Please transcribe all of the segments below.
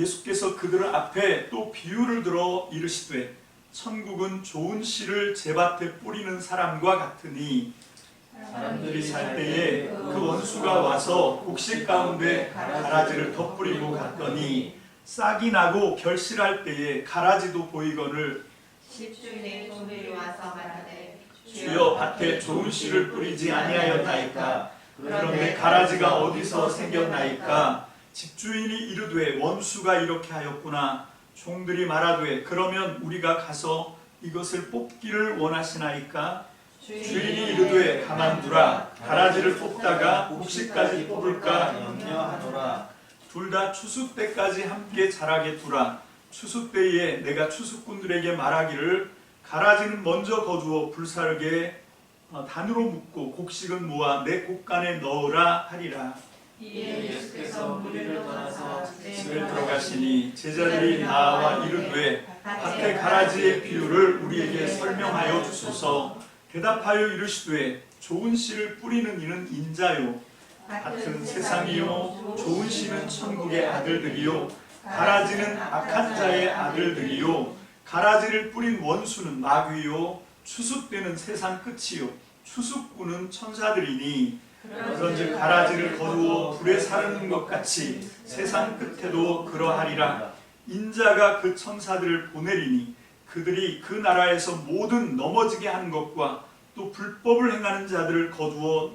예수께서 그들 앞에 또 비유를 들어 이르시되 천국은 좋은 씨를 제밭에 뿌리는 사람과 같으니 사람들이 살 때에 그 원수가 와서 곡식 가운데 가라지를 덧뿌리고 갔더니 싹이 나고 결실할 때에 가라지도 보이거늘 집주인의 종들이 와서 말하되 주여 밭에 좋은 씨를 뿌리지 아니하였나이까 그런데 가라지가 어디서 생겼나이까 집주인이 이르되 원수가 이렇게 하였구나. 종들이 말하되 그러면 우리가 가서 이것을 뽑기를 원하시나이까 주인이 이르되 가만두라. 가라지를 뽑다가 곡식까지 뽑을까 염려하노라. 둘 다 추수 때까지 함께 자라게 두라. 추수 때에 내가 추수꾼들에게 말하기를 가라지는 먼저 거두어 불사르게 단으로 묶고 곡식은 모아 내 곡간에 넣으라 하리라. 이에 예수께서 무리를 떠나서 집에 들어가시니 제자들이 나와 이르되 밭의 가라지의 비유를 우리에게 설명하여 주소서. 대답하여 이르시되 좋은 씨를 뿌리는 이는 인자요 같은 세상이요 좋은 씨는 천국의 아들들이요 가라지는 악한 자의 아들들이요 가라지를 뿌린 원수는 마귀요 추수 때는 세상 끝이요 추수꾼은 천사들이니 그런즉 가라지를 거두어 불에 사르는 것 같이 세상 끝에도 그러하리라. 인자가 그 천사들을 보내리니 그들이 그 나라에서 모든 넘어지게 하는 것과 또 불법을 행하는 자들을 거두어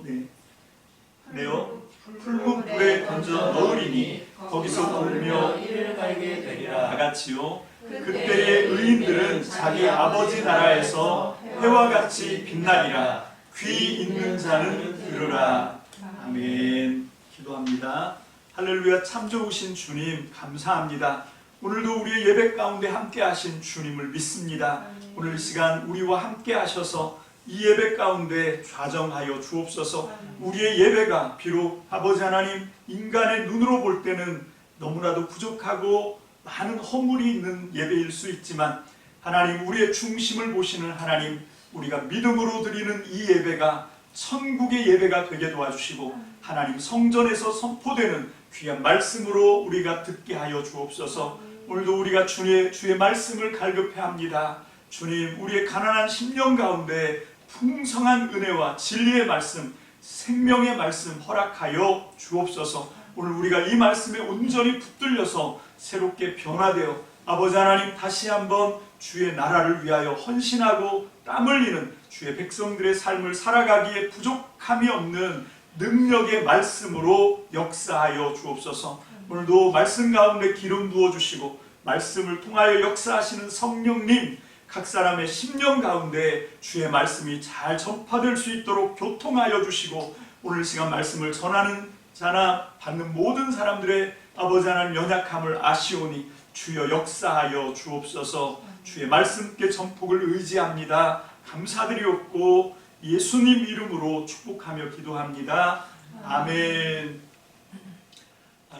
내어 풀문 불에 던져 넣으리니 거기서 울며 이를 갈게 되리라. 다같이요 그때의 의인들은 자기 아버지 나라에서 해와 같이 빛나리라. 귀 있는 자는 들으라. 아멘. 기도합니다. 할렐루야. 참 좋으신 주님 감사합니다. 오늘도 우리의 예배 가운데 함께 하신 주님을 믿습니다. 오늘 이 시간 우리와 함께 하셔서 이 예배 가운데 좌정하여 주옵소서. 우리의 예배가 비록 아버지 하나님 인간의 눈으로 볼 때는 너무나도 부족하고 많은 허물이 있는 예배일 수 있지만 하나님 우리의 중심을 보시는 하나님 우리가 믿음으로 드리는 이 예배가 천국의 예배가 되게 도와주시고 하나님 성전에서 선포되는 귀한 말씀으로 우리가 듣게 하여 주옵소서. 오늘도 우리가 주의 말씀을 갈급해합니다. 주님 우리의 가난한 심령 가운데 풍성한 은혜와 진리의 말씀 생명의 말씀 허락하여 주옵소서. 오늘 우리가 이 말씀에 온전히 붙들려서 새롭게 변화되어 아버지 하나님 다시 한번 주의 나라를 위하여 헌신하고 땀 흘리는 주의 백성들의 삶을 살아가기에 부족함이 없는 능력의 말씀으로 역사하여 주옵소서. 오늘도 말씀 가운데 기름 부어주시고 말씀을 통하여 역사하시는 성령님 각 사람의 심령 가운데 주의 말씀이 잘 전파될 수 있도록 교통하여 주시고 오늘 시간 말씀을 전하는 자나 받는 모든 사람들의 아버지 하나님 연약함을 아시오니 주여 역사하여 주옵소서. 주의 말씀께 전폭을 의지합니다. 감사드리옵고 예수님 이름으로 축복하며 기도합니다. 아멘.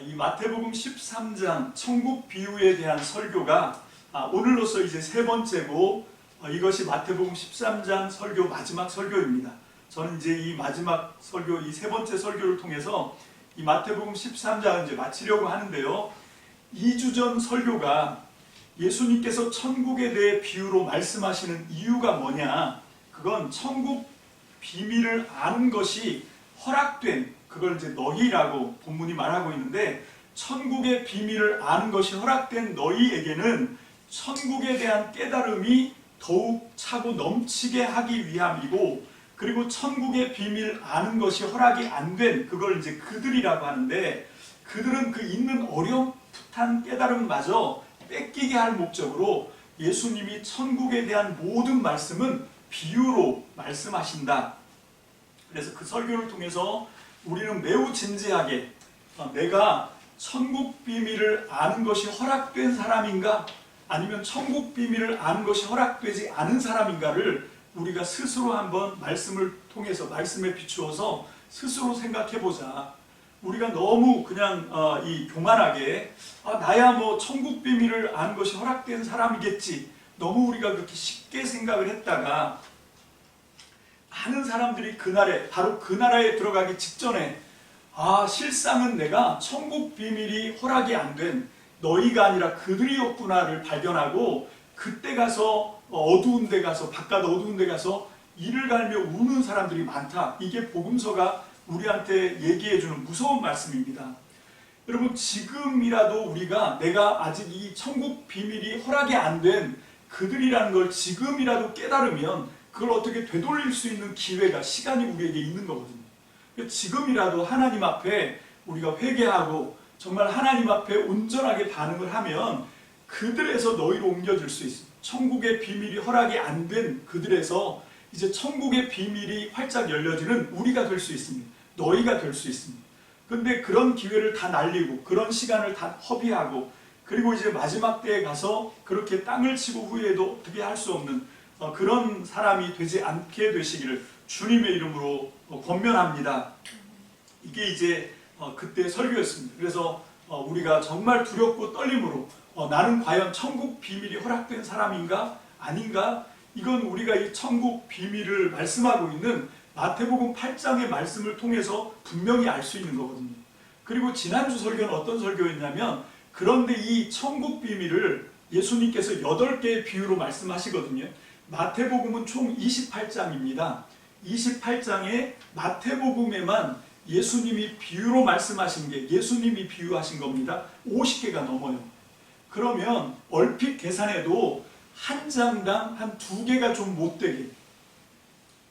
이 마태복음 13장 천국 비유에 대한 설교가 오늘로서 이제 세 번째고 이것이 마태복음 13장 설교 마지막 설교입니다. 저는 이제 이 마지막 설교, 이 세 번째 설교를 통해서 이 마태복음 13장을 이제 마치려고 하는데요. 2주 전 설교가 예수님께서 천국에 대해 비유로 말씀하시는 이유가 뭐냐? 그건 천국 비밀을 아는 것이 허락된, 그걸 이제 너희라고 본문이 말하고 있는데 천국의 비밀을 아는 것이 허락된 너희에게는 천국에 대한 깨달음이 더욱 차고 넘치게 하기 위함이고 그리고 천국의 비밀 아는 것이 허락이 안 된 그걸 이제 그들이라고 하는데 그들은 그 있는 어렴풋한 깨달음마저 뺏기게 할 목적으로 예수님이 천국에 대한 모든 말씀은 비유로 말씀하신다. 그래서 그 설교를 통해서 우리는 매우 진지하게 내가 천국 비밀을 아는 것이 허락된 사람인가 아니면 천국 비밀을 아는 것이 허락되지 않은 사람인가를 우리가 스스로 한번 말씀을 통해서 말씀에 비추어서 스스로 생각해보자. 우리가 너무 그냥 이 교만하게 나야 뭐 천국 비밀을 아는 것이 허락된 사람이겠지 너무 우리가 그렇게 쉽게 생각을 했다가 많은 사람들이 그날에 바로 그 나라에 들어가기 직전에 실상은 내가 천국 비밀이 허락이 안 된 너희가 아니라 그들이었구나를 발견하고 그때 가서 어두운 데 가서 바깥 어두운 데 가서 이를 갈며 우는 사람들이 많다. 이게 복음서가 우리한테 얘기해주는 무서운 말씀입니다. 여러분 지금이라도 우리가 내가 아직 이 천국 비밀이 허락이 안 된 그들이라는 걸 지금이라도 깨달으면 그걸 어떻게 되돌릴 수 있는 기회가 시간이 우리에게 있는 거거든요. 지금이라도 하나님 앞에 우리가 회개하고 정말 하나님 앞에 온전하게 반응을 하면 그들에서 너희로 옮겨질 수 있습니다. 천국의 비밀이 허락이 안 된 그들에서 이제 천국의 비밀이 활짝 열려지는 우리가 될 수 있습니다. 너희가 될 수 있습니다. 근데 그런 기회를 다 날리고 그런 시간을 다 허비하고 그리고 이제 마지막 때에 가서 그렇게 땅을 치고 후회도 어떻게 할 수 없는 그런 사람이 되지 않게 되시기를 주님의 이름으로 권면합니다. 이게 이제 그때 설교였습니다. 그래서 우리가 정말 두렵고 떨림으로 나는 과연 천국 비밀이 허락된 사람인가 아닌가, 이건 우리가 이 천국 비밀을 말씀하고 있는 마태복음 8장의 말씀을 통해서 분명히 알 수 있는 거거든요. 그리고 지난주 설교는 어떤 설교였냐면, 그런데 이 천국 비밀을 예수님께서 8개의 비유로 말씀하시거든요. 마태복음은 총 28장입니다. 28장에 마태복음에만 예수님이 비유로 말씀하신 게, 예수님이 비유하신 겁니다. 50개가 넘어요. 그러면 얼핏 계산해도 한 장당 한 2개가 좀 못되게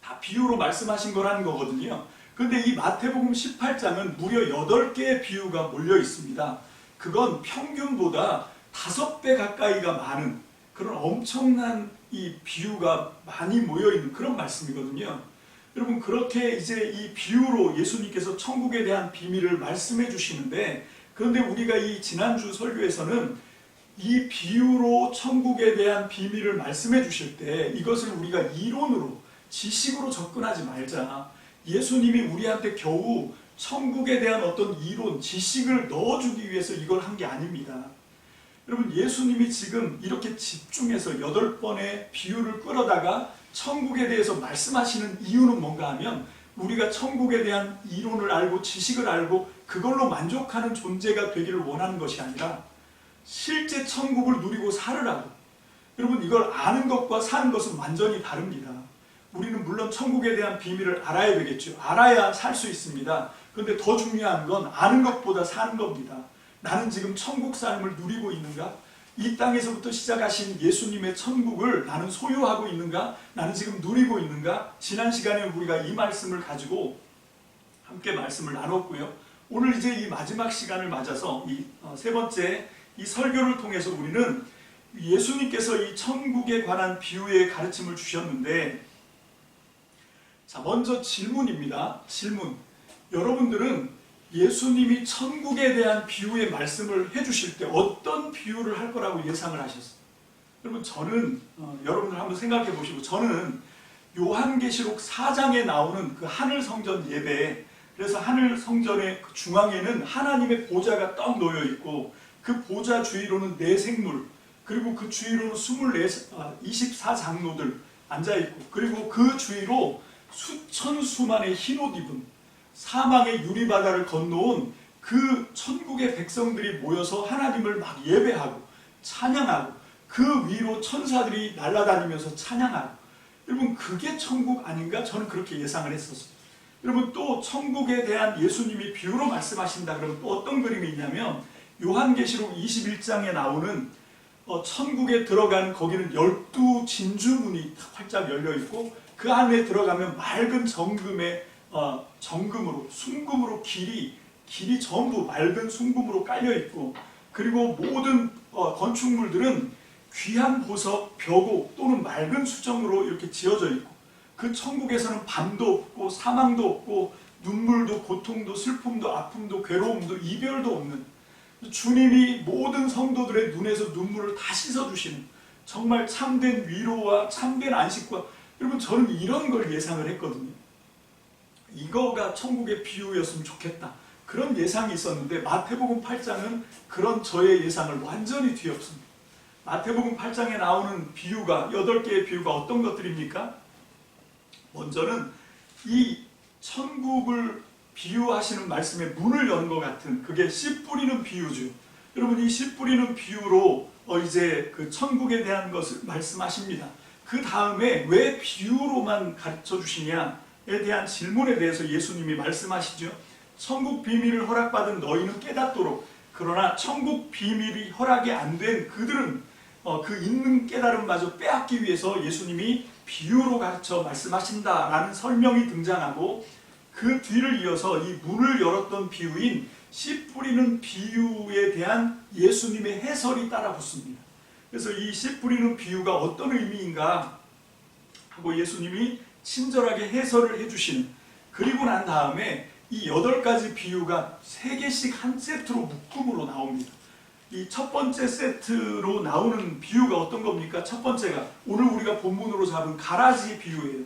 다 비유로 말씀하신 거라는 거거든요. 근데 이 마태복음 18장은 무려 8개의 비유가 몰려 있습니다. 그건 평균보다 5배 가까이가 많은 그런 엄청난 이 비유가 많이 모여있는 그런 말씀이거든요. 여러분, 그렇게 이제 이 비유로 예수님께서 천국에 대한 비밀을 말씀해 주시는데, 그런데 우리가 이 지난주 설교에서는 이 비유로 천국에 대한 비밀을 말씀해 주실 때 이것을 우리가 이론으로, 지식으로 접근하지 말자. 예수님이 우리한테 겨우 천국에 대한 어떤 이론, 지식을 넣어주기 위해서 이걸 한 게 아닙니다. 여러분, 예수님이 지금 이렇게 집중해서 8번의 비유를 끌어다가 천국에 대해서 말씀하시는 이유는 뭔가 하면, 우리가 천국에 대한 이론을 알고 지식을 알고 그걸로 만족하는 존재가 되기를 원하는 것이 아니라 실제 천국을 누리고 살으라고. 여러분, 이걸 아는 것과 사는 것은 완전히 다릅니다. 우리는 물론 천국에 대한 비밀을 알아야 되겠죠. 알아야 살 수 있습니다. 그런데 더 중요한 건 아는 것보다 사는 겁니다. 나는 지금 천국 삶을 누리고 있는가? 이 땅에서부터 시작하신 예수님의 천국을 나는 소유하고 있는가? 나는 지금 누리고 있는가? 지난 시간에 우리가 이 말씀을 가지고 함께 말씀을 나눴고요. 오늘 이제 이 마지막 시간을 맞아서 이 세 번째 이 설교를 통해서 우리는 예수님께서 이 천국에 관한 비유의 가르침을 주셨는데, 자, 먼저 질문입니다. 질문. 여러분들은 예수님이 천국에 대한 비유의 말씀을 해주실 때 어떤 비유를 할 거라고 예상을 하셨어요? 여러분, 저는 여러분들 한번 생각해 보시고, 저는 요한계시록 4장에 나오는 그 하늘 성전 예배, 그래서 하늘 성전의 그 중앙에는 하나님의 보좌가 떡 놓여 있고 그 보좌 주위로는 4생물, 그리고 그 주위로는 24장로들 앉아 있고, 그리고 그 주위로 수천 수만의 흰옷 입은 사망의 유리바다를 건너온 그 천국의 백성들이 모여서 하나님을 막 예배하고 찬양하고, 그 위로 천사들이 날아다니면서 찬양하고. 여러분, 그게 천국 아닌가? 저는 그렇게 예상을 했었어요. 여러분, 또 천국에 대한 예수님이 비유로 말씀하신다 그러면 또 어떤 그림이 있냐면, 요한계시록 21장에 나오는 천국에 들어가는, 거기는 12 진주문이 활짝 열려 있고 그 안에 들어가면 맑은 정금의 정금으로, 순금으로 길이 전부 맑은 순금으로 깔려 있고, 그리고 모든 건축물들은 귀한 보석, 벽옥 또는 맑은 수정으로 이렇게 지어져 있고, 그 천국에서는 밤도 없고 사망도 없고 눈물도 고통도 슬픔도 아픔도 괴로움도 이별도 없는, 주님이 모든 성도들의 눈에서 눈물을 다 씻어주시는 정말 참된 위로와 참된 안식과, 여러분, 저는 이런 걸 예상을 했거든요. 이거가 천국의 비유였으면 좋겠다, 그런 예상이 있었는데, 마태복음 8장은 그런 저의 예상을 완전히 뒤엎습니다. 마태복음 8장에 나오는 비유가, 8개의 비유가 어떤 것들입니까? 먼저는 이 천국을 비유하시는 말씀에 문을 여는 것 같은, 그게 씨 뿌리는 비유죠. 여러분 이 씨 뿌리는 비유로 이제 그 천국에 대한 것을 말씀하십니다. 그 다음에 왜 비유로만 가르쳐 주시냐에 대한 질문에 대해서 예수님이 말씀하시죠. 천국 비밀을 허락받은 너희는 깨닫도록, 그러나 천국 비밀이 허락이 안 된 그들은 그 있는 깨달음마저 빼앗기 위해서 예수님이 비유로 가르쳐 말씀하신다라는 설명이 등장하고, 그 뒤를 이어서 이 문을 열었던 비유인 씨 뿌리는 비유에 대한 예수님의 해설이 따라 붙습니다. 그래서 이 씨 뿌리는 비유가 어떤 의미인가 하고 예수님이 친절하게 해설을 해주시는, 그리고 난 다음에 이 8가지 비유가 3개씩 한 세트로 묶음으로 나옵니다. 이 첫 번째 세트로 나오는 비유가 어떤 겁니까? 첫 번째가 오늘 우리가 본문으로 잡은 가라지 비유예요.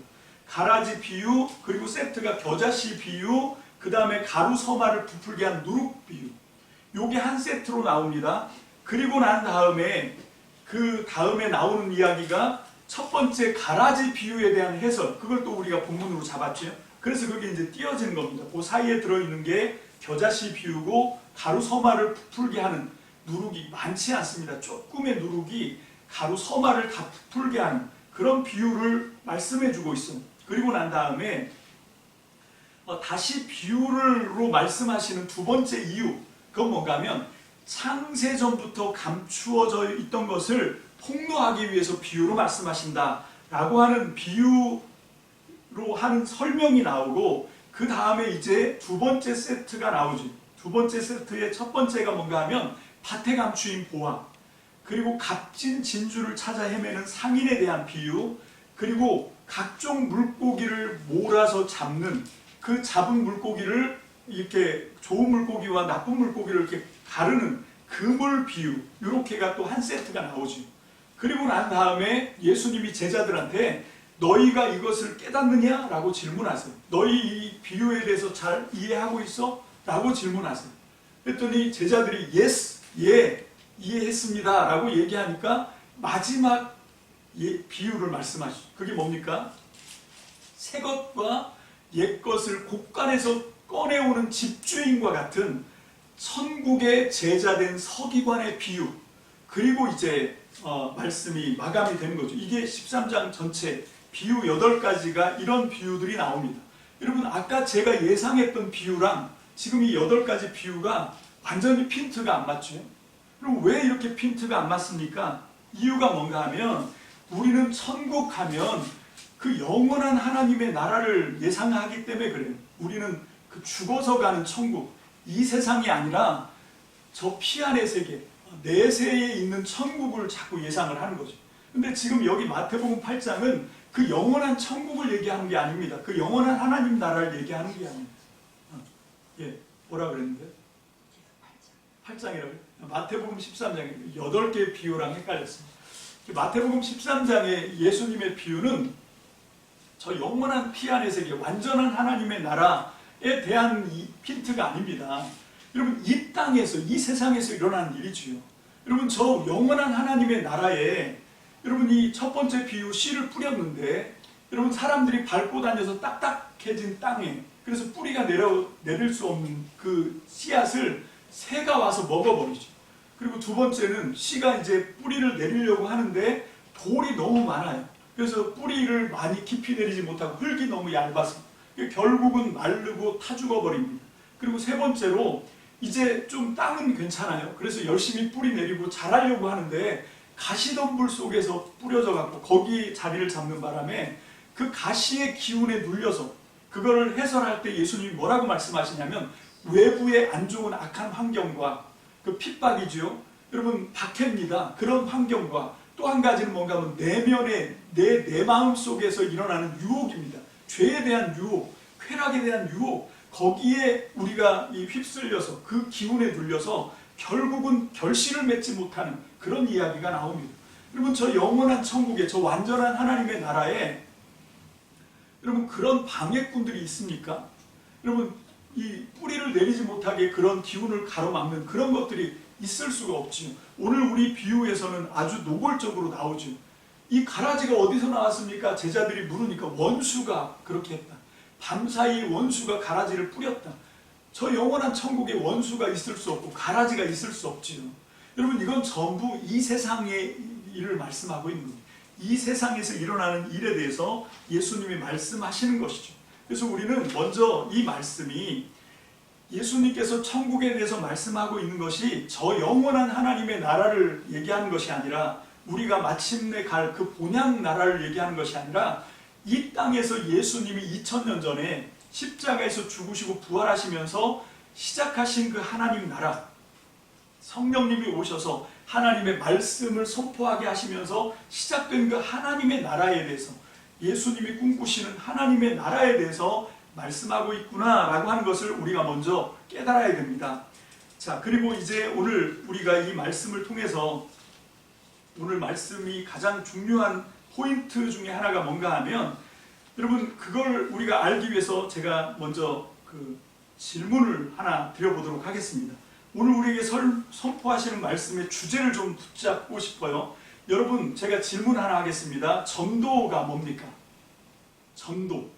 가라지 비유, 그리고 세트가 겨자씨 비유, 그 다음에 가루 서마를 부풀게 한 누룩 비유. 요게 한 세트로 나옵니다. 그리고 난 다음에 그 다음에 나오는 이야기가 첫 번째 가라지 비유에 대한 해설, 그걸 또 우리가 본문으로 잡았죠. 그래서 그게 이제 띄어지는 겁니다. 그 사이에 들어있는 게 겨자씨 비유고, 가루 서마를 부풀게 하는 누룩이 많지 않습니다. 조금의 누룩이 가루 서마를 다 부풀게 하는 그런 비유를 말씀해주고 있어요. 그리고 난 다음에 다시 비유로 말씀하시는 두 번째 이유, 그건 뭔가 하면 창세전부터 감추어져 있던 것을 폭로하기 위해서 비유로 말씀하신다라고 하는 비유로 하는 설명이 나오고, 그 다음에 이제 두 번째 세트가 나오지. 두 번째 세트의 첫 번째가 뭔가 하면 밭에 감추인 보화, 그리고 값진 진주를 찾아 헤매는 상인에 대한 비유, 그리고 각종 물고기를 몰아서 잡는, 그 잡은 물고기를 이렇게 좋은 물고기와 나쁜 물고기를 이렇게 가르는 그물 비유, 이렇게가 또 한 세트가 나오죠. 그리고 난 다음에 예수님이 제자들한테 너희가 이것을 깨닫느냐? 라고 질문하세요. 너희 이 비유에 대해서 잘 이해하고 있어? 라고 질문하세요. 그랬더니 제자들이 yes, 예, 이해했습니다 라고 얘기하니까 마지막 비유를 말씀하시죠. 그게 뭡니까? 새 것과 옛 것을 곳간에서 꺼내오는 집주인과 같은 천국의 제자된 서기관의 비유, 그리고 이제 말씀이 마감이 되는 거죠. 이게 13장 전체 비유 8가지가 이런 비유들이 나옵니다. 여러분 아까 제가 예상했던 비유랑 지금 이 8가지 비유가 완전히 핀트가 안 맞죠. 그럼 왜 이렇게 핀트가 안 맞습니까? 이유가 뭔가 하면 우리는 천국 가면 그 영원한 하나님의 나라를 예상하기 때문에 그래요. 우리는 그 죽어서 가는 천국, 이 세상이 아니라 저 피 안의 세계, 내세에 있는 천국을 자꾸 예상을 하는 거죠. 근데 지금 여기 마태복음 8장은 그 영원한 천국을 얘기하는 게 아닙니다. 그 영원한 하나님 나라를 얘기하는 게 아닙니다. 예, 뭐라 그랬는데? 8장이라고요? 마태복음 13장에 8개의 비유랑 헷갈렸습니다. 마태복음 13장의 예수님의 비유는 저 영원한 피 안의 세계, 완전한 하나님의 나라에 대한 이 핀트가 아닙니다. 여러분 이 땅에서, 이 세상에서 일어나는 일이지요. 여러분 저 영원한 하나님의 나라에, 여러분 이 첫 번째 비유 씨를 뿌렸는데, 여러분 사람들이 밟고 다녀서 딱딱해진 땅에, 그래서 뿌리가 내릴 수 없는 그 씨앗을 새가 와서 먹어버리죠. 그리고 두 번째는 씨가 이제 뿌리를 내리려고 하는데 돌이 너무 많아요. 그래서 뿌리를 많이 깊이 내리지 못하고 흙이 너무 얇아서 결국은 마르고 타 죽어버립니다. 그리고 세 번째로 이제 좀 땅은 괜찮아요. 그래서 열심히 뿌리 내리고 자라려고 하는데 가시덤불 속에서 뿌려져 갖고 거기 자리를 잡는 바람에 그 가시의 기운에 눌려서, 그거를 해설할 때 예수님이 뭐라고 말씀하시냐면 외부의 안 좋은 악한 환경과 그 핍박이죠. 여러분 박해입니다. 그런 환경과 또 한 가지는 뭔가 하면 내면의 내 마음 속에서 일어나는 유혹입니다. 죄에 대한 유혹, 쾌락에 대한 유혹, 거기에 우리가 휩쓸려서 그 기운에 눌려서 결국은 결실을 맺지 못하는 그런 이야기가 나옵니다. 여러분 저 영원한 천국에, 저 완전한 하나님의 나라에 여러분 그런 방해꾼들이 있습니까? 여러분 이 뿌리를 내리지 못하게 그런 기운을 가로막는 그런 것들이 있을 수가 없지요. 오늘 우리 비유에서는 아주 노골적으로 나오죠. 이 가라지가 어디서 나왔습니까? 제자들이 물으니까 원수가 그렇게 했다. 밤사이 원수가 가라지를 뿌렸다. 저 영원한 천국에 원수가 있을 수 없고 가라지가 있을 수 없지요. 여러분, 이건 전부 이 세상의 일을 말씀하고 있는 겁니다. 이 세상에서 일어나는 일에 대해서 예수님이 말씀하시는 것이죠. 그래서 우리는 먼저 이 말씀이 예수님께서 천국에 대해서 말씀하고 있는 것이 저 영원한 하나님의 나라를 얘기하는 것이 아니라, 우리가 마침내 갈 그 본향 나라를 얘기하는 것이 아니라, 이 땅에서 예수님이 2000년 전에 십자가에서 죽으시고 부활하시면서 시작하신 그 하나님 나라, 성령님이 오셔서 하나님의 말씀을 선포하게 하시면서 시작된 그 하나님의 나라에 대해서, 예수님이 꿈꾸시는 하나님의 나라에 대해서 말씀하고 있구나라고 하는 것을 우리가 먼저 깨달아야 됩니다. 자, 그리고 이제 오늘 우리가 이 말씀을 통해서, 오늘 말씀이 가장 중요한 포인트 중에 하나가 뭔가 하면, 여러분, 그걸 우리가 알기 위해서 제가 먼저 그 질문을 하나 드려보도록 하겠습니다. 오늘 우리에게 선포하시는 말씀의 주제를 좀 붙잡고 싶어요. 여러분, 제가 질문 하나 하겠습니다. 전도가 뭡니까? 전도.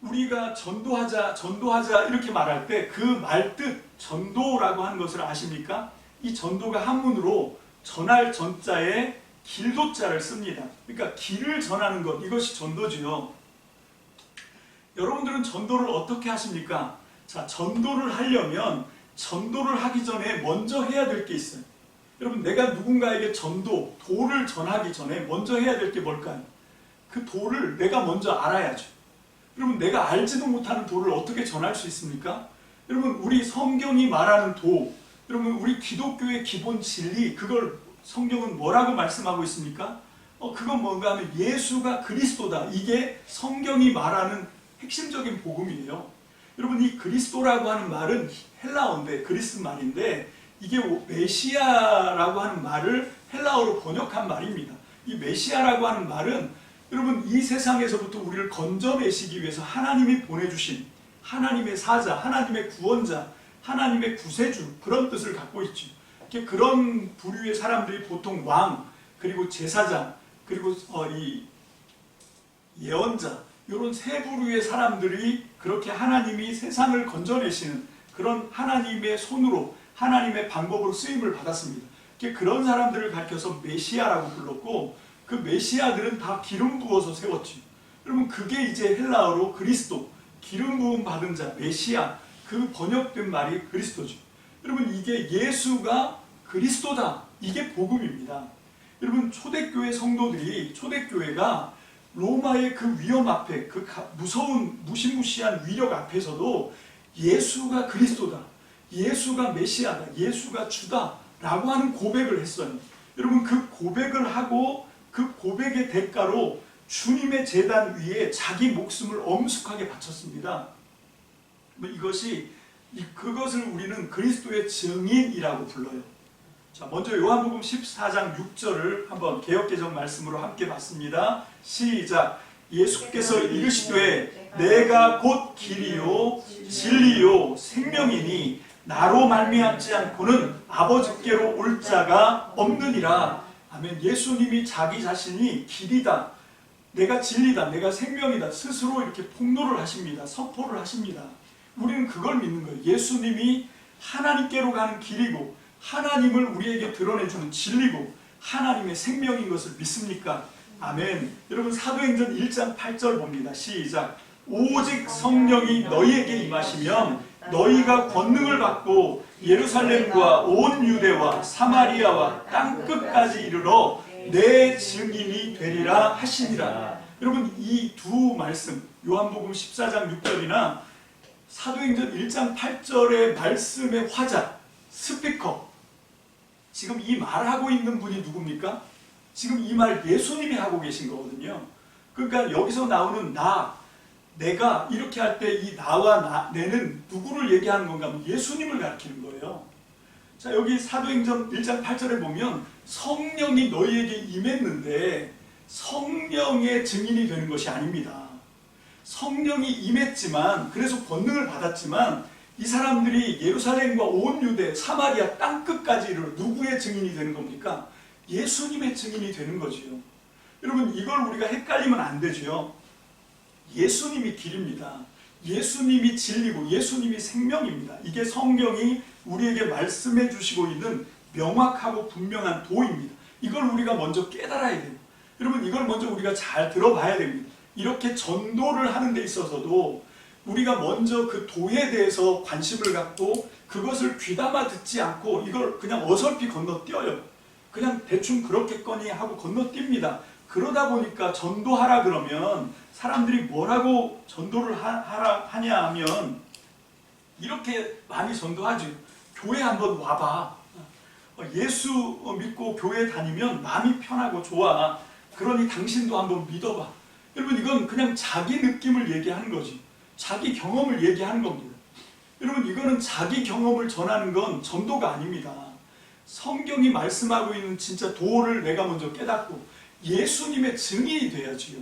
우리가 전도하자 이렇게 말할 때 그 말뜻 전도라고 하는 것을 아십니까? 이 전도가 한문으로 전할 전자에 길도자를 씁니다. 그러니까 길을 전하는 것, 이것이 전도지요. 여러분들은 전도를 어떻게 하십니까? 자, 전도를 하려면 전도를 하기 전에 먼저 해야 될 게 있어요. 여러분, 내가 누군가에게 도를 전하기 전에 먼저 해야 될 게 뭘까요? 그 도를 내가 먼저 알아야죠. 여러분, 내가 알지도 못하는 도를 어떻게 전할 수 있습니까? 여러분, 우리 성경이 말하는 도, 여러분, 우리 기독교의 기본 진리, 그걸 성경은 뭐라고 말씀하고 있습니까? 그건 뭔가 하면 예수가 그리스도다. 이게 성경이 말하는 핵심적인 복음이에요. 여러분, 이 그리스도라고 하는 말은 헬라어인데, 그리스 말인데, 이게 메시아라고 하는 말을 헬라어로 번역한 말입니다. 이 메시아라고 하는 말은, 여러분, 이 세상에서부터 우리를 건져내시기 위해서 하나님이 보내주신 하나님의 사자, 하나님의 구원자, 하나님의 구세주, 그런 뜻을 갖고 있죠. 그런 부류의 사람들이 보통 왕, 그리고 제사장, 그리고 이 예언자, 이런 세 부류의 사람들이 그렇게 하나님이 세상을 건져내시는 그런 하나님의 손으로, 하나님의 방법으로 쓰임을 받았습니다. 그런 사람들을 가리켜서 메시아라고 불렀고, 그 메시아들은 다 기름 부어서 세웠죠. 여러분, 그게 이제 헬라어로 그리스도, 기름 부음 받은 자, 메시아, 그 번역된 말이 그리스도죠. 여러분, 이게 예수가 그리스도다, 이게 복음입니다. 여러분, 초대교회 성도들이, 초대교회가 로마의 그 위험 앞에, 그 무서운 무시무시한 위력 앞에서도 예수가 그리스도다, 예수가 메시아다, 예수가 주다 라고 하는 고백을 했어요. 여러분, 그 고백을 하고 그 고백의 대가로 주님의 제단 위에 자기 목숨을 엄숙하게 바쳤습니다. 그것을 우리는 그리스도의 증인이라고 불러요. 자, 먼저 요한복음 14장 6절을 한번 개역개정 말씀으로 함께 봤습니다. 시작. 예수께서 이르시되 내가 곧 길이요 진리요 생명이니 나로 말미암지 않고는 아버지께로 올 자가 없느니라. 아멘. 예수님이 자기 자신이 길이다, 내가 진리다, 내가 생명이다 스스로 이렇게 폭로를 하십니다. 선포를 하십니다. 우리는 그걸 믿는 거예요. 예수님이 하나님께로 가는 길이고 하나님을 우리에게 드러내주는 진리고 하나님의 생명인 것을 믿습니까? 아멘. 여러분, 사도행전 1장 8절 봅니다. 시작. 오직 성령이 너희에게 임하시면 너희가 권능을 받고 예루살렘과 온 유대와 사마리아와 땅끝까지 이르러 내 증인이 되리라 하시니라. 여러분, 이 두 말씀, 요한복음 14장 6절이나 사도행전 1장 8절의 말씀의 화자, 스피커, 지금 이 말하고 있는 분이 누굽니까? 지금 이 말 예수님이 하고 계신 거거든요. 그러니까 여기서 나오는 내가 이렇게 할 때 이 나와 내는 누구를 얘기하는 건가 하면 예수님을 가리키는 거예요. 자, 여기 사도행전 1장 8절에 보면 성령이 너희에게 임했는데 성령의 증인이 되는 것이 아닙니다. 성령이 임했지만, 그래서 권능을 받았지만 이 사람들이 예루살렘과 온 유대, 사마리아 땅끝까지 이르러 누구의 증인이 되는 겁니까? 예수님의 증인이 되는 거지요. 여러분, 이걸 우리가 헷갈리면 안 되죠. 예수님이 길입니다. 예수님이 진리고 예수님이 생명입니다. 이게 성경이 우리에게 말씀해 주시고 있는 명확하고 분명한 도입니다. 이걸 우리가 먼저 깨달아야 돼요. 여러분, 이걸 먼저 우리가 잘 들어봐야 됩니다. 이렇게 전도를 하는 데 있어서도 우리가 먼저 그 도에 대해서 관심을 갖고 그것을 귀담아 듣지 않고 이걸 그냥 어설피 건너뛰어요. 그냥 대충 그렇겠거니 하고 건너뜁니다. 그러다 보니까 전도하라 그러면 사람들이 뭐라고 전도를 하냐 하면 이렇게 많이 전도하죠. 교회 한번 와봐. 예수 믿고 교회 다니면 마음이 편하고 좋아. 그러니 당신도 한번 믿어봐. 여러분, 이건 그냥 자기 느낌을 얘기하는 거지. 자기 경험을 얘기하는 겁니다. 여러분, 이거는 자기 경험을 전하는 건 전도가 아닙니다. 성경이 말씀하고 있는 진짜 도를 내가 먼저 깨닫고 예수님의 증인이 돼야지요.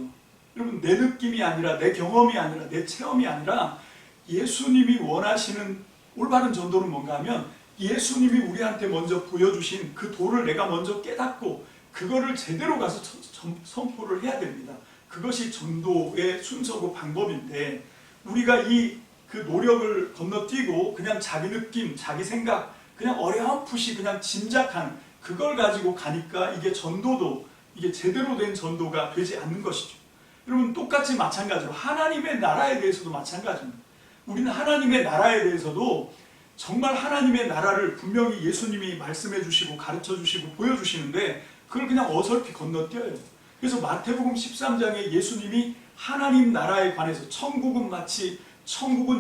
여러분, 내 느낌이 아니라 내 경험이 아니라 내 체험이 아니라 예수님이 원하시는 올바른 전도는 뭔가 하면 예수님이 우리한테 먼저 보여주신 그 도를 내가 먼저 깨닫고 그거를 제대로 가서 선포를 해야 됩니다. 그것이 전도의 순서고 방법인데 우리가 그 노력을 건너뛰고 그냥 자기 느낌, 자기 생각, 그냥 어렴풋이 그냥 짐작한 그걸 가지고 가니까 이게 전도도 이게 제대로 된 전도가 되지 않는 것이죠. 여러분, 똑같이 마찬가지로 하나님의 나라에 대해서도 마찬가지입니다. 우리는 하나님의 나라에 대해서도 정말 하나님의 나라를 분명히 예수님이 말씀해 주시고 가르쳐 주시고 보여주시는데 그걸 그냥 어설피 건너뛰어요. 그래서 마태복음 13장에 예수님이 하나님 나라에 관해서 천국은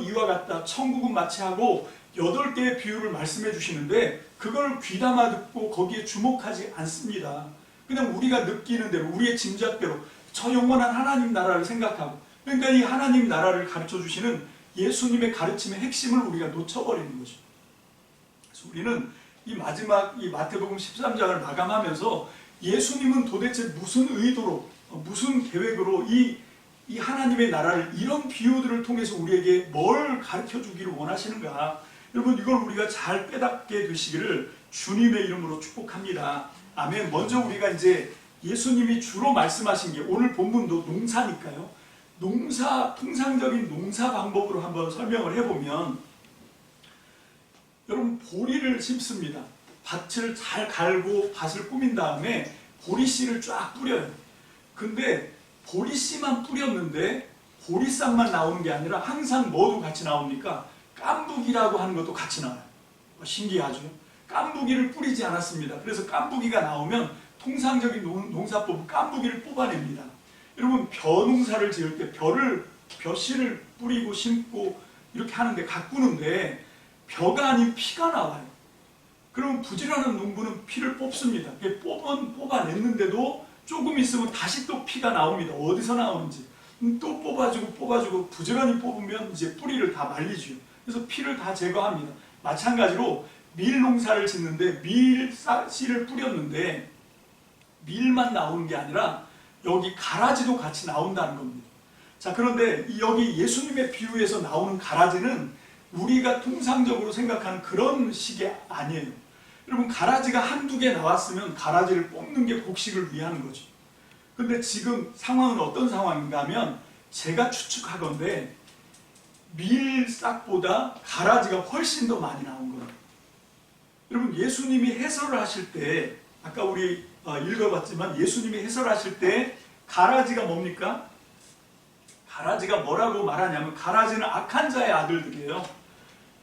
이와 같다, 천국은 마치 하고 8개의 비유를 말씀해 주시는데 그걸 귀담아 듣고 거기에 주목하지 않습니다. 그냥 우리가 느끼는 대로 우리의 짐작대로 저 영원한 하나님 나라를 생각하고, 그러니까 이 하나님 나라를 가르쳐 주시는 예수님의 가르침의 핵심을 우리가 놓쳐버리는 거죠. 그래서 우리는 이 마지막 이 마태복음 13장을 마감하면서 예수님은 도대체 무슨 의도로 무슨 계획으로 이 하나님의 나라를 이런 비유들을 통해서 우리에게 뭘 가르쳐 주기를 원하시는가, 여러분, 이걸 우리가 잘 깨닫게 되시기를 주님의 이름으로 축복합니다. 아멘. 먼저 우리가 이제 예수님이 주로 말씀하신 게 오늘 본문도 농사니까요. 통상적인 농사 방법으로 한번 설명을 해보면, 여러분, 보리를 심습니다. 밭을 잘 갈고 밭을 꾸민 다음에 보리씨를 쫙 뿌려요. 근데 보리씨만 뿌렸는데 보리싹만 나오는 게 아니라 항상 뭐도 같이 나옵니까? 깐부기라고 하는 것도 같이 나와요. 신기하죠? 깐부기를 뿌리지 않았습니다. 그래서 깐부기가 나오면 통상적인 농사법은 깐부기를 뽑아냅니다. 여러분, 벼 농사를 지을 때 벼씨를 뿌리고 심고 이렇게 하는데 가꾸는데 벼가 아닌 피가 나와요. 그러면 부지런한 농부는 피를 뽑습니다. 뽑아냈는데도 조금 있으면 다시 또 피가 나옵니다. 어디서 나오는지. 또 뽑아주고 부지런히 뽑으면 이제 뿌리를 다 말리죠. 그래서 피를 다 제거합니다. 마찬가지로 밀 농사를 짓는데 밀씨를 뿌렸는데 밀만 나오는 게 아니라 여기 가라지도 같이 나온다는 겁니다. 자, 그런데 여기 예수님의 비유에서 나오는 가라지는 우리가 통상적으로 생각하는 그런 식이 아니에요. 여러분, 가라지가 한두 개 나왔으면 가라지를 뽑는 게 곡식을 위하는 거죠. 근데 지금 상황은 어떤 상황인가 하면 제가 추측하건대 밀싹보다 가라지가 훨씬 더 많이 나온 거예요. 여러분, 예수님이 해설을 하실 때 아까 우리 읽어봤지만 예수님이 해설하실 때 가라지가 뭡니까? 가라지가 뭐라고 말하냐면 가라지는 악한 자의 아들들이에요.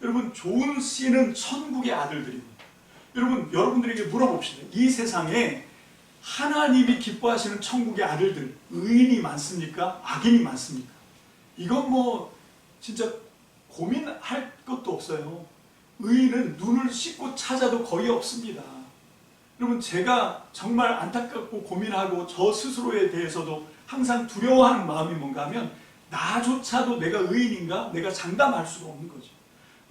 여러분, 좋은 씨는 천국의 아들들입니다. 여러분들에게 물어봅시다. 이 세상에 하나님이 기뻐하시는 천국의 아들들, 의인이 많습니까? 악인이 많습니까? 이건 뭐 진짜 고민할 것도 없어요. 의인은 눈을 씻고 찾아도 거의 없습니다. 여러분, 제가 정말 안타깝고 고민하고 저 스스로에 대해서도 항상 두려워하는 마음이 뭔가 하면 나조차도 내가 의인인가? 내가 장담할 수가 없는 거죠.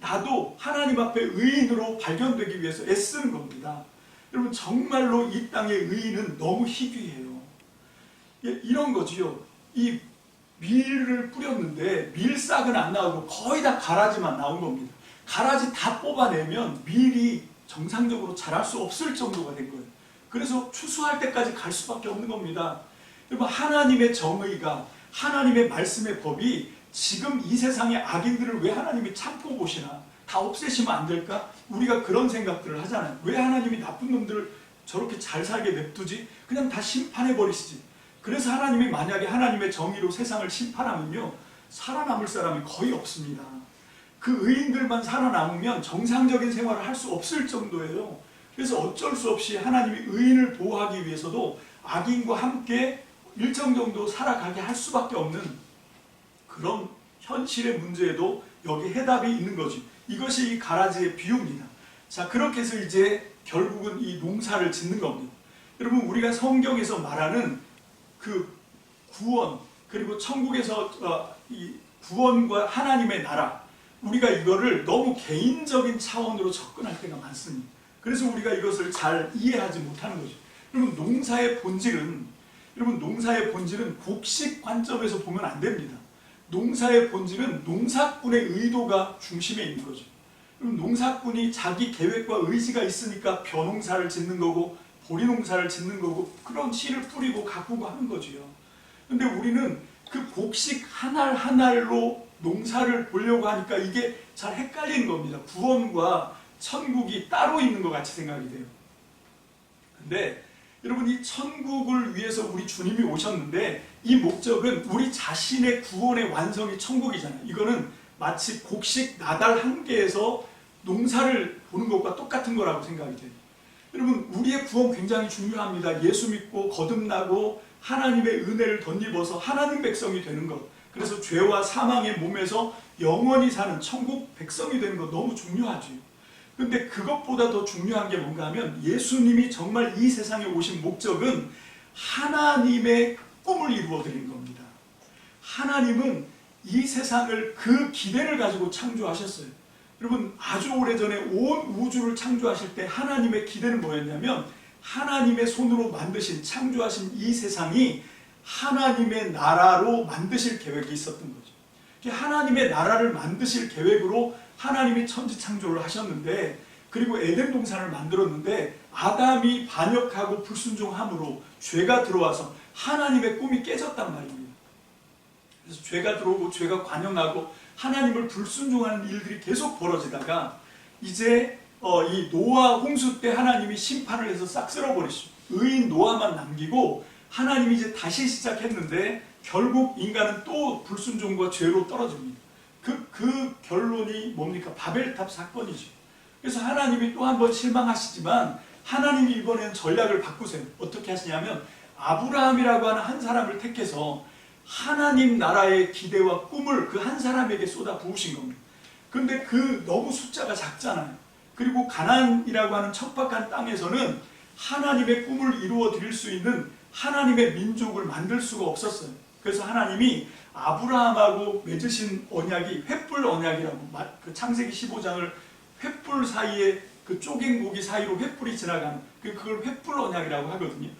나도 하나님 앞에 의인으로 발견되기 위해서 애쓰는 겁니다. 여러분, 정말로 이 땅의 의인은 너무 희귀해요. 이런 거지요. 이 밀을 뿌렸는데 밀싹은 안 나오고 거의 다 가라지만 나온 겁니다. 가라지 다 뽑아내면 밀이 정상적으로 자랄 수 없을 정도가 된 거예요. 그래서 추수할 때까지 갈 수밖에 없는 겁니다. 여러분, 하나님의 정의가, 하나님의 말씀의 법이 지금 이 세상의 악인들을 왜 하나님이 참고 보시나? 다 없애시면 안 될까? 우리가 그런 생각들을 하잖아요. 왜 하나님이 나쁜 놈들을 저렇게 잘 살게 냅두지? 그냥 다 심판해버리시지. 그래서 하나님이 만약에 하나님의 정의로 세상을 심판하면요, 살아남을 사람이 거의 없습니다. 그 의인들만 살아남으면 정상적인 생활을 할 수 없을 정도예요. 그래서 어쩔 수 없이 하나님이 의인을 보호하기 위해서도 악인과 함께 일정 정도 살아가게 할 수밖에 없는 그런 현실의 문제에도 여기 해답이 있는 거죠. 이것이 이 가라지의 비유입니다. 자, 그렇게 해서 이제 결국은 이 농사를 짓는 겁니다. 여러분, 우리가 성경에서 말하는 그 구원, 그리고 천국에서 이 구원과 하나님의 나라, 우리가 이거를 너무 개인적인 차원으로 접근할 때가 많습니다. 그래서 우리가 이것을 잘 이해하지 못하는 거죠. 여러분, 농사의 본질은 곡식 관점에서 보면 안 됩니다. 농사의 본질은 농사꾼의 의도가 중심에 있는 거죠. 그럼 농사꾼이 자기 계획과 의지가 있으니까 벼농사를 짓는 거고 보리농사를 짓는 거고 그런 씨를 뿌리고 가꾸고 하는 거지요. 근데 우리는 그 곡식 한 알 한 알로 농사를 보려고 하니까 이게 잘 헷갈리는 겁니다. 구원과 천국이 따로 있는 것 같이 생각이 돼요. 근데 여러분, 이 천국을 위해서 우리 주님이 오셨는데 이 목적은 우리 자신의 구원의 완성이 천국이잖아요. 이거는 마치 곡식 나달 한 개에서 농사를 보는 것과 똑같은 거라고 생각이 돼요. 여러분, 우리의 구원 굉장히 중요합니다. 예수 믿고 거듭나고 하나님의 은혜를 덧입어서 하나님 백성이 되는 것, 그래서 죄와 사망의 몸에서 영원히 사는 천국 백성이 되는 것 너무 중요하죠. 근데 그것보다 더 중요한 게 뭔가 하면 예수님이 정말 이 세상에 오신 목적은 하나님의 꿈을 이루어 드리는 겁니다. 하나님은 이 세상을 그 기대를 가지고 창조하셨어요. 여러분, 아주 오래전에 온 우주를 창조하실 때 하나님의 기대는 뭐였냐면 하나님의 손으로 만드신, 창조하신 이 세상이 하나님의 나라로 만드실 계획이 있었던 거죠. 하나님의 나라를 만드실 계획으로 하나님이 천지 창조를 하셨는데, 그리고 에덴 동산을 만들었는데 아담이 반역하고 불순종함으로 죄가 들어와서 하나님의 꿈이 깨졌단 말입니다. 그래서 죄가 들어오고 죄가 관영하고 하나님을 불순종하는 일들이 계속 벌어지다가 이제 이 노아 홍수 때 하나님이 심판을 해서 싹 쓸어버리시죠. 의인 노아만 남기고 하나님이 이제 다시 시작했는데 결국 인간은 또 불순종과 죄로 떨어집니다. 그 결론이 뭡니까? 바벨탑 사건이죠. 그래서 하나님이 또 한 번 실망하시지만 하나님이 이번에는 전략을 바꾸세요. 어떻게 하시냐면 아브라함이라고 하는 한 사람을 택해서 하나님 나라의 기대와 꿈을 그 한 사람에게 쏟아 부으신 겁니다. 그런데 그 너무 숫자가 작잖아요. 그리고 가나안이라고 하는 척박한 땅에서는 하나님의 꿈을 이루어 드릴 수 있는 하나님의 민족을 만들 수가 없었어요. 그래서 하나님이 아브라함하고 맺으신 언약이 횃불 언약이라고, 그 창세기 15장을 횃불 사이에 그 쪼갠 고기 사이로 횃불이 지나가는 그걸 횃불 언약이라고 하거든요.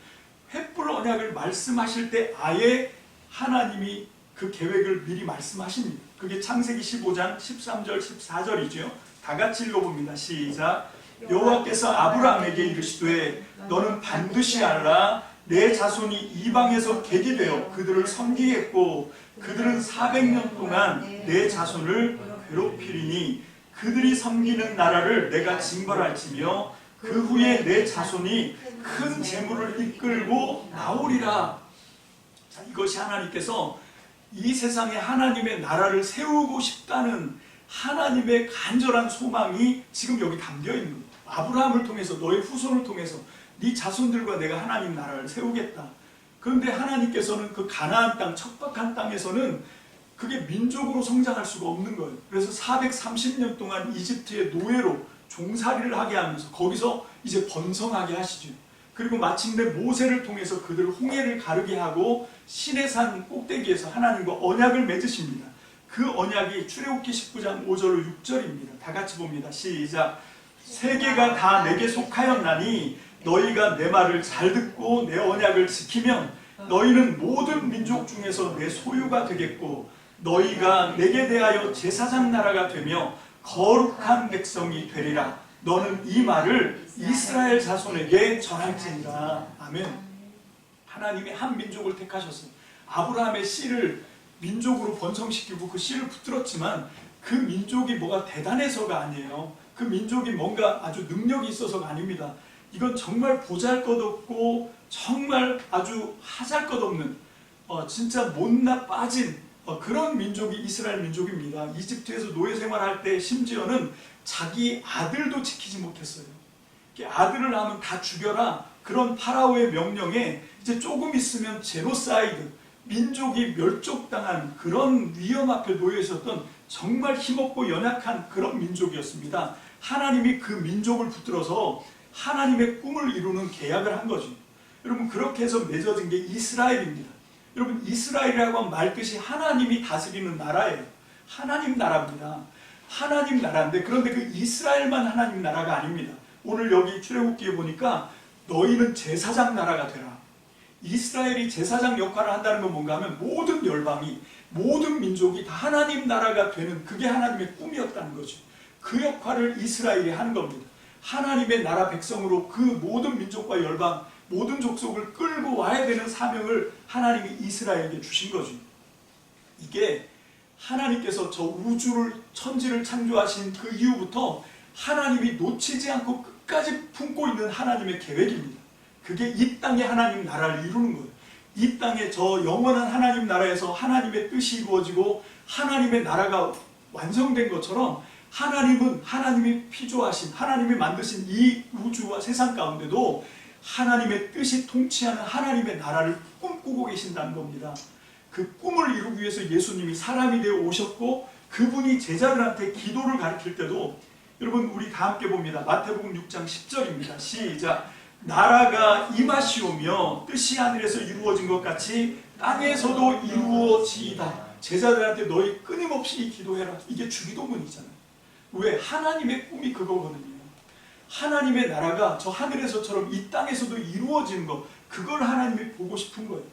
횃불 언약을 말씀하실 때 아예 하나님이 그 계획을 미리 말씀하십니다. 그게 창세기 15장 13절 14절이죠. 다 같이 읽어봅니다. 시작. 여호와께서 아브라함에게 이르시되 너는 반드시 알라. 내 자손이 이방에서 객이 되어 그들을 섬기겠고 그들은 400년 동안 내 자손을 괴롭히리니 그들이 섬기는 나라를 내가 징벌할지며 그 후에 내 자손이 큰 재물을 이끌고 나오리라. 자, 이것이 하나님께서 이 세상에 하나님의 나라를 세우고 싶다는 하나님의 간절한 소망이 지금 여기 담겨 있는 거예요. 아브라함을 통해서, 너의 후손을 통해서 네 자손들과 내가 하나님 나라를 세우겠다. 그런데 하나님께서는 그 가나안 땅, 척박한 땅에서는 그게 민족으로 성장할 수가 없는 거예요. 그래서 430년 동안 이집트의 노예로 종살이를 하게 하면서 거기서 이제 번성하게 하시죠. 그리고 마침내 모세를 통해서 그들을 홍해를 가르게 하고 시내산 꼭대기에서 하나님과 언약을 맺으십니다. 그 언약이 출애굽기 19장 5절 6절입니다. 다 같이 봅니다. 시작. 세계가 다 내게 속하였나니 너희가 내 말을 잘 듣고 내 언약을 지키면 너희는 모든 민족 중에서 내 소유가 되겠고 너희가 내게 대하여 제사장 나라가 되며 거룩한 백성이 되리라. 너는 이 말을 이스라엘 자손에게 전할지니라. 아멘. 하나님이 한 민족을 택하셨어요. 아브라함의 씨를 민족으로 번성시키고 그 씨를 붙들었지만 그 민족이 뭐가 대단해서가 아니에요. 그 민족이 뭔가 아주 능력이 있어서가 아닙니다. 이건 정말 보잘것없고 정말 아주 하잘것없는 진짜 못나 빠진 그런 민족이 이스라엘 민족입니다. 이집트에서 노예 생활할 때 심지어는 자기 아들도 지키지 못했어요. 아들을 낳으면 다 죽여라, 그런 파라오의 명령에 이제 조금 있으면 제노사이드, 민족이 멸족당한 그런 위험 앞에 놓여 있었던 정말 힘없고 연약한 그런 민족이었습니다. 하나님이 그 민족을 붙들어서 하나님의 꿈을 이루는 계약을 한 거죠. 여러분, 그렇게 해서 맺어진 게 이스라엘입니다. 여러분, 이스라엘이라고 하면 말 뜻이 하나님이 다스리는 나라예요. 하나님 나라입니다. 하나님 나라인데, 그런데 그 이스라엘만 하나님 나라가 아닙니다. 오늘 여기 출애굽기에 보니까 너희는 제사장 나라가 되라. 이스라엘이 제사장 역할을 한다는 건 뭔가 하면 모든 열방이, 모든 민족이 다 하나님 나라가 되는, 그게 하나님의 꿈이었다는 거죠. 그 역할을 이스라엘이 하는 겁니다. 하나님의 나라 백성으로 그 모든 민족과 열방, 모든 족속을 끌고 와야 되는 사명을 하나님이 이스라엘에게 주신 거죠. 이게 하나님께서 저 우주를, 천지를 창조하신 그 이후부터 하나님이 놓치지 않고 끝까지 품고 있는 하나님의 계획입니다. 그게 이 땅의 하나님 나라를 이루는 거예요. 이 땅에 저 영원한 하나님 나라에서 하나님의 뜻이 이루어지고 하나님의 나라가 완성된 것처럼, 하나님은 하나님이 피조하신, 하나님이 만드신 이 우주와 세상 가운데도 하나님의 뜻이 통치하는 하나님의 나라를 꿈꾸고 계신다는 겁니다. 그 꿈을 이루기 위해서 예수님이 사람이 되어 오셨고, 그분이 제자들한테 기도를 가르칠 때도, 여러분 우리 다 함께 봅니다. 마태복음 6장 10절입니다. 시작. 나라가 임하시오며 뜻이 하늘에서 이루어진 것 같이 땅에서도 이루어지이다. 제자들한테 너희 끊임없이 기도해라. 이게 주기도문이잖아요. 왜? 하나님의 꿈이 그거거든요. 하나님의 나라가 저 하늘에서처럼 이 땅에서도 이루어지는 것, 그걸 하나님이 보고 싶은 거예요.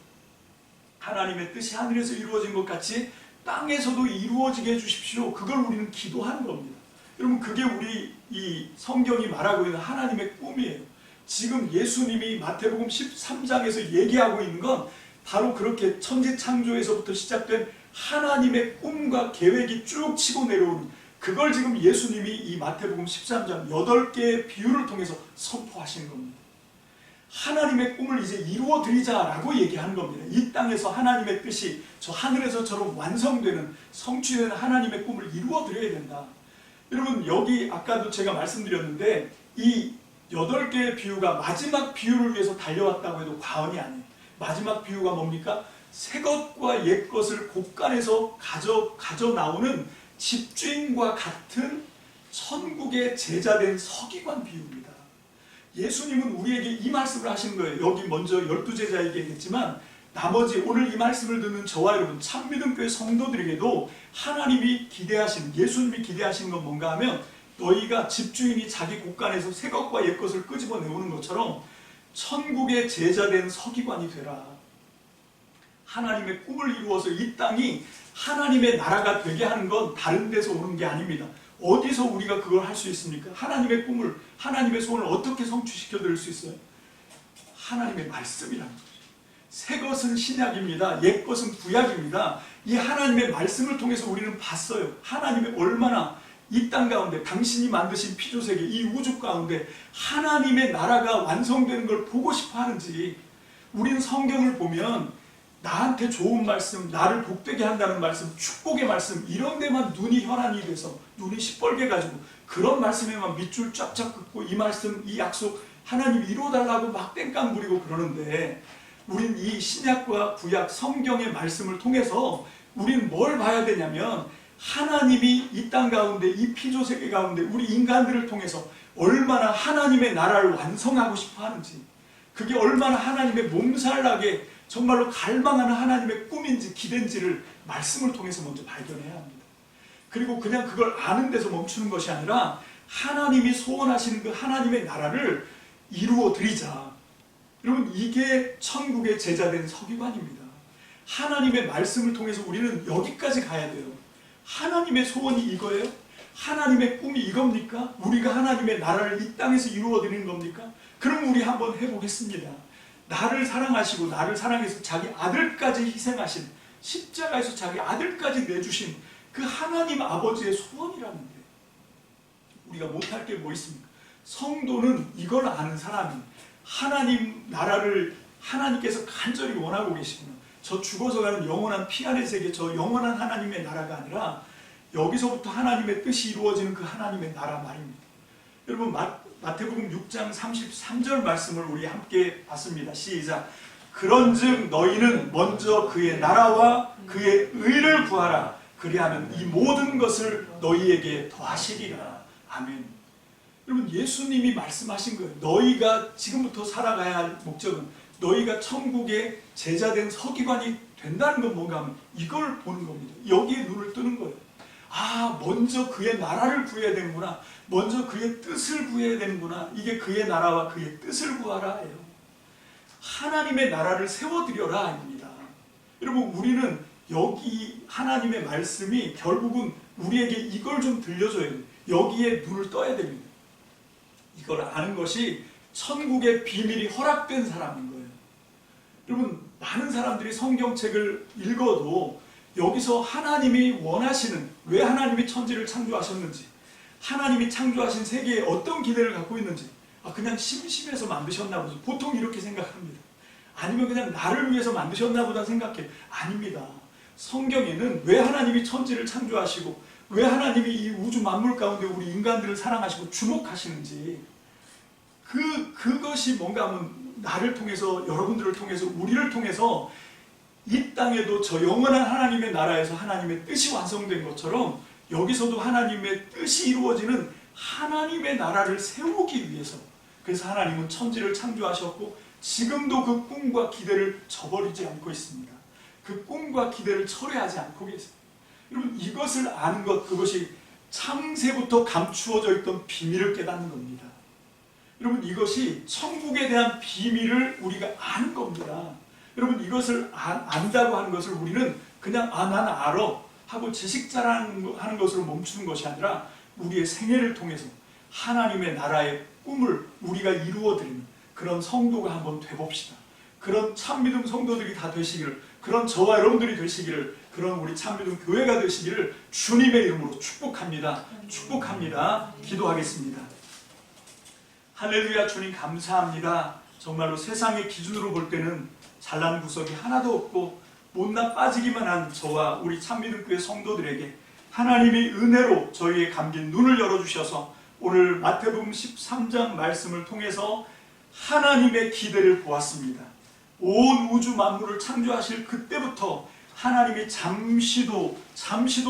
하나님의 뜻이 하늘에서 이루어진 것 같이 땅에서도 이루어지게 해주십시오. 그걸 우리는 기도하는 겁니다. 여러분, 그게 우리 이 성경이 말하고 있는 하나님의 꿈이에요. 지금 예수님이 마태복음 13장에서 얘기하고 있는 건 바로 그렇게 천지 창조에서부터 시작된 하나님의 꿈과 계획이 쭉 치고 내려오는, 그걸 지금 예수님이 이 마태복음 13장 8개의 비유를 통해서 선포하시는 겁니다. 하나님의 꿈을 이제 이루어드리자라고 얘기하는 겁니다. 이 땅에서 하나님의 뜻이 저 하늘에서처럼 완성되는, 성취되는 하나님의 꿈을 이루어드려야 된다. 여러분, 여기 아까도 제가 말씀드렸는데 이 8개의 비유가 마지막 비유를 위해서 달려왔다고 해도 과언이 아니에요. 마지막 비유가 뭡니까? 새 것과 옛 것을 곳간에서 가져 나오는 집주인과 같은 천국의 제자된 서기관 비유입니다. 예수님은 우리에게 이 말씀을 하시는 거예요. 여기 먼저 12제자에게 얘기했지만 나머지 오늘 이 말씀을 듣는 저와 여러분 참믿음교회 성도들에게도 하나님이 기대하시는, 예수님이 기대하시는 건 뭔가 하면, 너희가 집주인이 자기 곳간에서 새 것과 옛 것을 끄집어내오는 것처럼 천국의 제자된 서기관이 되라. 하나님의 꿈을 이루어서 이 땅이 하나님의 나라가 되게 하는 건 다른 데서 오는 게 아닙니다. 어디서 우리가 그걸 할 수 있습니까? 하나님의 꿈을, 하나님의 소원을 어떻게 성취시켜 드릴 수 있어요? 하나님의 말씀이라는 거죠. 새 것은 신약입니다. 옛 것은 구약입니다. 이 하나님의 말씀을 통해서 우리는 봤어요. 하나님이 얼마나 이 땅 가운데, 당신이 만드신 피조세계, 이 우주 가운데 하나님의 나라가 완성되는 걸 보고 싶어 하는지. 우리는 성경을 보면 나한테 좋은 말씀, 나를 복되게 한다는 말씀, 축복의 말씀, 이런 데만 눈이 혈안이 돼서 눈이 시뻘게 가지고 그런 말씀에만 밑줄 쫙쫙 긋고 이 말씀, 이 약속 하나님 이루어달라고 막 땡깡 부리고 그러는데, 우린 이 신약과 구약 성경의 말씀을 통해서 우린 뭘 봐야 되냐면, 하나님이 이 땅 가운데, 이 피조세계 가운데 우리 인간들을 통해서 얼마나 하나님의 나라를 완성하고 싶어 하는지, 그게 얼마나 하나님의 몸살나게 정말로 갈망하는 하나님의 꿈인지 기대인지를 말씀을 통해서 먼저 발견해야 합니다. 그리고 그냥 그걸 아는 데서 멈추는 것이 아니라 하나님이 소원하시는 그 하나님의 나라를 이루어 드리자. 여러분, 이게 천국의 제자된 서기관입니다. 하나님의 말씀을 통해서 우리는 여기까지 가야 돼요. 하나님의 소원이 이거예요? 하나님의 꿈이 이겁니까? 우리가 하나님의 나라를 이 땅에서 이루어 드리는 겁니까? 그럼 우리 한번 해보겠습니다. 나를 사랑하시고 나를 사랑해서 자기 아들까지 희생하신 십자가에서 자기 아들까지 내주신 그 하나님 아버지의 소원이라는데 우리가 못할 게 뭐 있습니까? 성도는 이걸 아는 사람이 하나님 나라를 하나님께서 간절히 원하고 계시구나. 저 죽어서 가는 영원한 피안의 세계, 저 영원한 하나님의 나라가 아니라 여기서부터 하나님의 뜻이 이루어지는 그 하나님의 나라 말입니다. 여러분 마태복음 6장 33절 말씀을 우리 함께 봤습니다. 시작. 그런즉 너희는 먼저 그의 나라와 그의 의를 구하라. 그리하면 이 모든 것을 너희에게 더하시리라. 아멘. 여러분 예수님이 말씀하신 거예요. 너희가 지금부터 살아가야 할 목적은 너희가 천국의 제자된 서기관이 된다는 건 뭔가 하면 이걸 보는 겁니다. 여기에 눈을 뜨는 거예요. 아, 먼저 그의 나라를 구해야 되는구나. 먼저 그의 뜻을 구해야 되는구나. 이게 그의 나라와 그의 뜻을 구하라 예요. 하나님의 나라를 세워드려라 입니다. 여러분 우리는 여기 하나님의 말씀이 결국은 우리에게 이걸 좀 들려줘야 돼요. 여기에 눈을 떠야 됩니다. 이걸 아는 것이 천국의 비밀이 허락된 사람인 거예요. 여러분 많은 사람들이 성경책을 읽어도 여기서 하나님이 원하시는, 왜 하나님이 천지를 창조하셨는지, 하나님이 창조하신 세계에 어떤 기대를 갖고 있는지, 그냥 심심해서 만드셨나 보다. 보통 이렇게 생각합니다. 아니면 그냥 나를 위해서 만드셨나 보다 생각해. 아닙니다. 성경에는 왜 하나님이 천지를 창조하시고 왜 하나님이 이 우주 만물 가운데 우리 인간들을 사랑하시고 주목하시는지, 그것이 뭔가 하면 나를 통해서, 여러분들을 통해서, 우리를 통해서 이 땅에도 저 영원한 하나님의 나라에서 하나님의 뜻이 완성된 것처럼 여기서도 하나님의 뜻이 이루어지는 하나님의 나라를 세우기 위해서, 그래서 하나님은 천지를 창조하셨고 지금도 그 꿈과 기대를 저버리지 않고 있습니다. 그 꿈과 기대를 철회하지 않고 계세요. 여러분 이것을 아는 것, 그것이 창세부터 감추어져 있던 비밀을 깨닫는 겁니다. 여러분 이것이 천국에 대한 비밀을 우리가 아는 겁니다. 여러분 이것을 안다고 하는 것을 우리는 그냥 난 알아 하고 지식 자랑하는 것으로 멈추는 것이 아니라 우리의 생애를 통해서 하나님의 나라의 꿈을 우리가 이루어드리는 그런 성도가 한번 돼봅시다. 그런 참믿음 성도들이 다 되시기를, 그런 저와 여러분들이 되시기를, 그런 우리 참믿음 교회가 되시기를 주님의 이름으로 축복합니다. 축복합니다. 기도하겠습니다. 할렐루야. 주님 감사합니다. 정말로 세상의 기준으로 볼 때는 잘난 구석이 하나도 없고 못나 빠지기만 한 저와 우리 참믿음 교회 성도들에게 하나님이 은혜로 저희의 감긴 눈을 열어주셔서 오늘 마태복음 13장 말씀을 통해서 하나님의 기대를 보았습니다. 온 우주 만물을 창조하실 그때부터 하나님이 잠시도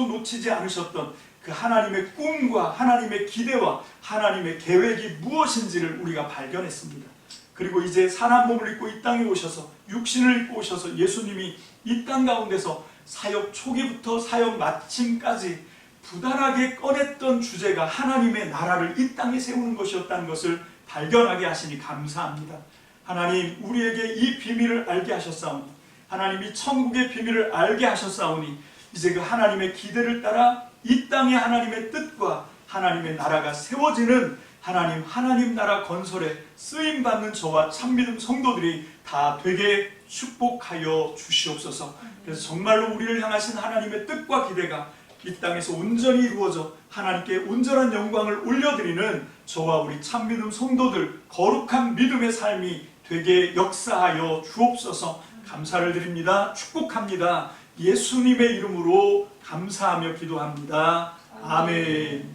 놓치지 않으셨던 그 하나님의 꿈과 하나님의 기대와 하나님의 계획이 무엇인지를 우리가 발견했습니다. 그리고 이제 사람 몸을 입고 이 땅에 오셔서 육신을 입고 오셔서 예수님이 이 땅 가운데서 사역 초기부터 사역 마침까지 부단하게 꺼냈던 주제가 하나님의 나라를 이 땅에 세우는 것이었다는 것을 발견하게 하시니 감사합니다. 하나님 우리에게 이 비밀을 알게 하셨사오니, 하나님이 천국의 비밀을 알게 하셨사오니 이제 그 하나님의 기대를 따라 이 땅에 하나님의 뜻과 하나님의 나라가 세워지는 하나님 나라 건설에 쓰임받는 저와 참믿음 성도들이 다 되게 축복하여 주시옵소서. 그래서 정말로 우리를 향하신 하나님의 뜻과 기대가 이 땅에서 온전히 이루어져 하나님께 온전한 영광을 올려드리는 저와 우리 참믿음 성도들 거룩한 믿음의 삶이 되게 역사하여 주옵소서. 감사를 드립니다. 축복합니다. 예수님의 이름으로 감사하며 기도합니다. 아멘.